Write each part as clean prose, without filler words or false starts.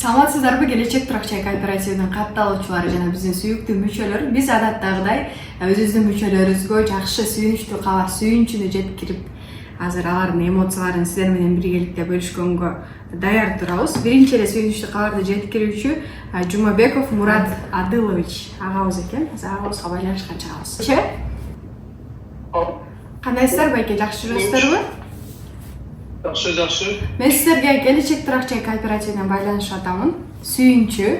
Саламатсыздарбы, келечек турак-чай кооперативинин катталуучулары жана биздин сүйүктүү мүчөлөр. Биз адаттагыдай өзүбүздүн мүчөлөрүбүзгө жакшы сүйүнүчтүү кабар, сүйүнчүнү жеткирип, азыр алардын эмоцияларын сиздер менен биргеликте бөлүшкөнгө даяр турабыз. Биринчи эле сүйүнүчтүү кабарды жеткирүүчү Жумабеков Мурат Адылович агабыз экен. Азыр агабызга байланышка чыгабыз. Кандайсыздар байке, жакшы жүрөсүздөрбү? Жакшы. Мен сиздерге келечек турак-чай кооперативинен байланышып атамын. Сүйүнчү.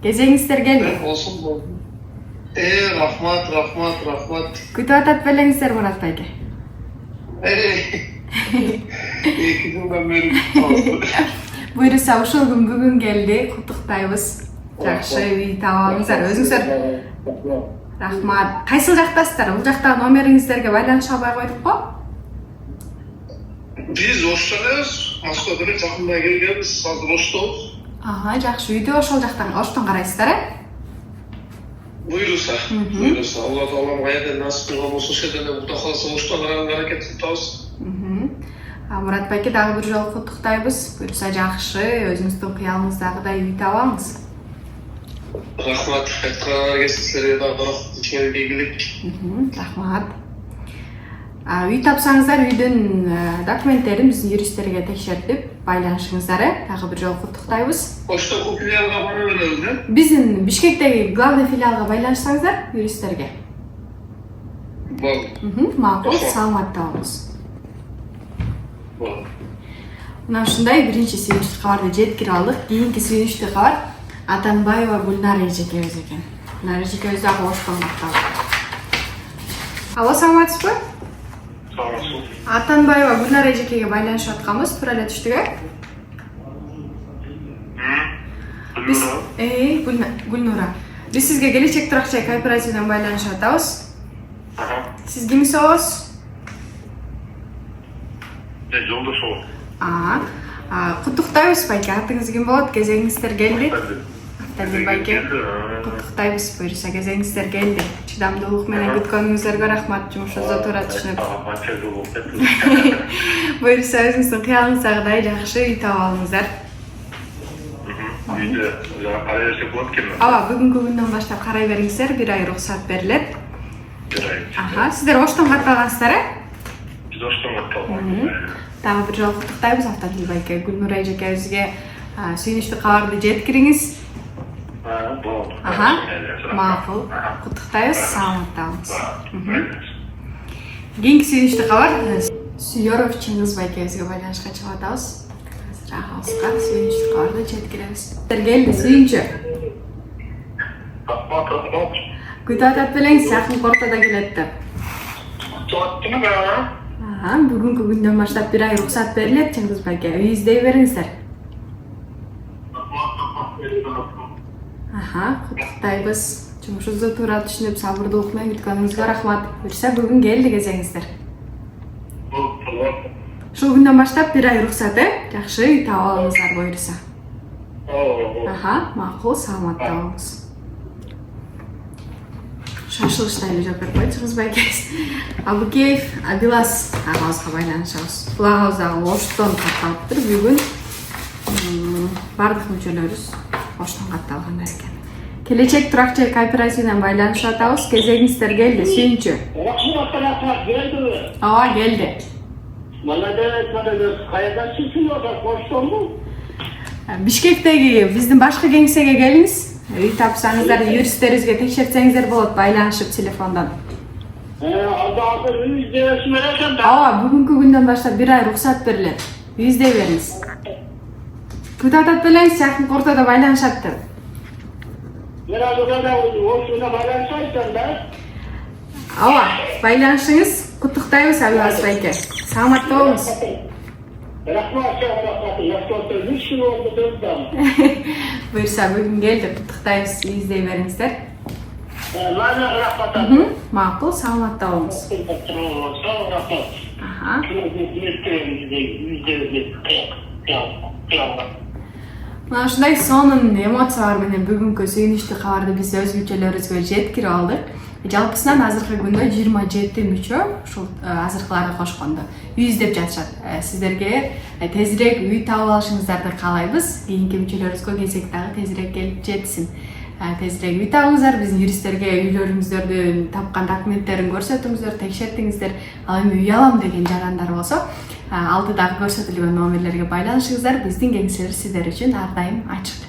Кезеңиңиздер келди. Болсун. Рахмат. Күтүп атат белеңиздер Мурат байке. Эки жылдан бери. Буюрса ушул күн бүгүн келди. Куттуктайбыз. Жакшы үй таап алыңыздар. Өзүңүздөр. Рахмат. Кайсыл жактасыздар? Бул жактагы номериңиздерге байланыша албай койдукпу? Биз Оштобуз, Москвадан жакында келгенбиз, азыр Оштобуз. Жакшы. Үйдө ошол жактан, Оштон карайсыздар, Буйруса. Алла таалам кайерден насип кылган болсо, ошол жерден Кудай кааласа Оштон караганга аракет кылабыз. Мурат байке, дагы бир жолу куттуктайбыз. Буюрса жакшы, өзүңүздүн кыялыңыздагыдай үй таап алыңыз. Рахмат. Айтканыңарга сиздерге дагы кичине ийгилик. Рахмат. Үй тапсаңыздар, үйдүн документтерин биздин юристтерге текшертип байланышыңыздар. Дагы бир жолу куттуктайбыз. Оштогу филиалга бара беребиз, Биздин Бишкектеги главный филиалга байланышсаңыздар, юристтерге. Макул, саламатта болуңуз. Мына ушундай биринчи сүйүнүчтүү кабарды жеткирип алдык. Кийинки сүйүнүчтүү кабар Атанбаева Гүлнар эжекебиз экен. Гүлнар эжекебиз дагы Оштон катталды. Алло, саламатсызбы? Атанбаева Гүлнар эжекеге байланышып атканбыз, туура эле түштүк, Гүлнура. Биз сизге келечек турак-чай кооперативинен байланышып атабыз. Сиз кимиз болосуз? Жолдош болот. Куттуктайбыз байке. Атыңыз ким болот? Кезеңиңиздер келди. Атанбек байке. Куттуктайбыз. Буюрса кезеңиңиздер келди. Чыдамдуулук менен күткөнүңүздөргө рахмат. Жумушуңузду туура түшүнүп. Буюрса өзүңүздүн кыялыңыздагыдай жакшы үй таап алыңыздар. Үйдө карай берсек болот экен. Бүгүнкү күндөн баштап карай бериңиздер. 1 ай уруксат берилет. Сиздер Оштон катталгансыздар, Биз Оштон катталганбыз. Дагы бир жолу куттуктайбыз Атанбек байке. Гүлнура эжекебизге сүйүнүчтүү кабарды жеткириңиз. Болот. Макул. Куттуктайбыз. Саламатта болуңуз. Кийинки сүйүнүчтүү кабар Сүйөров Чыңгыз байкебизге байланышка чыгып атабыз. Азыр агабызга сүйүнүчтүү кабарды жеткиребиз. Келди сүйүнчү. Күтүп атат белеңиз, жакын ортодо келет деп. Бүгүнкү күндөн баштап 1 ай уруксат берилет, Чыңгыз байке. Үй издей бериңиздер. Куттуктайбыз. Жумушуңузду туура түшүнүп, сабырдуулук менен күткөнүңүзгө рахмат. Буюрса бүгүн келди кезеңиздер. Ушул күндөн баштап 1 ай уруксат, жакшы үй таап алыңыздар буюрса. Макул, саламатта болуңуз. Шашылыштай эле жооп берип койчу Чыңгыз байкебиз. Абукеев Абилас агабызга байланышабыз. Бул агабыз дагы Оштон катталыптыр. Бүгүн бардык мүчөлөрүбүз Оштон катталгандар экен. Келечек турак-чай кооперативинен байланышып атабыз. Кезегиңиздер келди, сүйүнчү. Рахмат, келдиби? Келди. Молодец, кайердан чыксың, Оштонбу? Бишкектеги биздин башкы кеңсеге келиңиз. Үй тапсаңыздар, юристтерибизге текшертсеңиздер болот, байланышып телефондон. Азыр үй издебесин экен да. Бүгүнкү күндөн баштап 1 ай уруксат берилет. Үй издей бериңиз. Күтүп атат белеңиз, жакын ортодо байланышат деп. Мен азырда Оштонго байланышайсың да. Байланышыңыз. Куттуктайбыз Абилас байке. Саламатта болуңуз. Рахмат, Буюрса бүгүн келди, куттуктайбыз, үй издей бериңиздер. Макул, саламатта болуңуз. Мына ушундай сонун эмоциялар менен бүгүнкү сүйүнүчтүү кабарды биз өз мүчөлөрүбүзгө жеткирип алдык. Жалпысынан азыркы күндө 27 мүчө ушул азыркыларды кошкондо үй издеп жатышат. Сиздерге тезирээк үй таап алышыңыздарды каалайбыз. Кийинки мүчөлөрүбүзгө кезек дагы тезирээк келип жетсин. Тезирээк үй табыңыздар, биздин юристтерге үйлөрүңүздөрдүн тапкан документтерин көрсөтүңүздөр, текшертиңиздер. Ал эми үй алам деген жарандар болсо, алдыдагы көрсөтүлгөн номерлерге байланышыңыздар. Биздин кеңселер сиздер үчүн ар дайым ачык.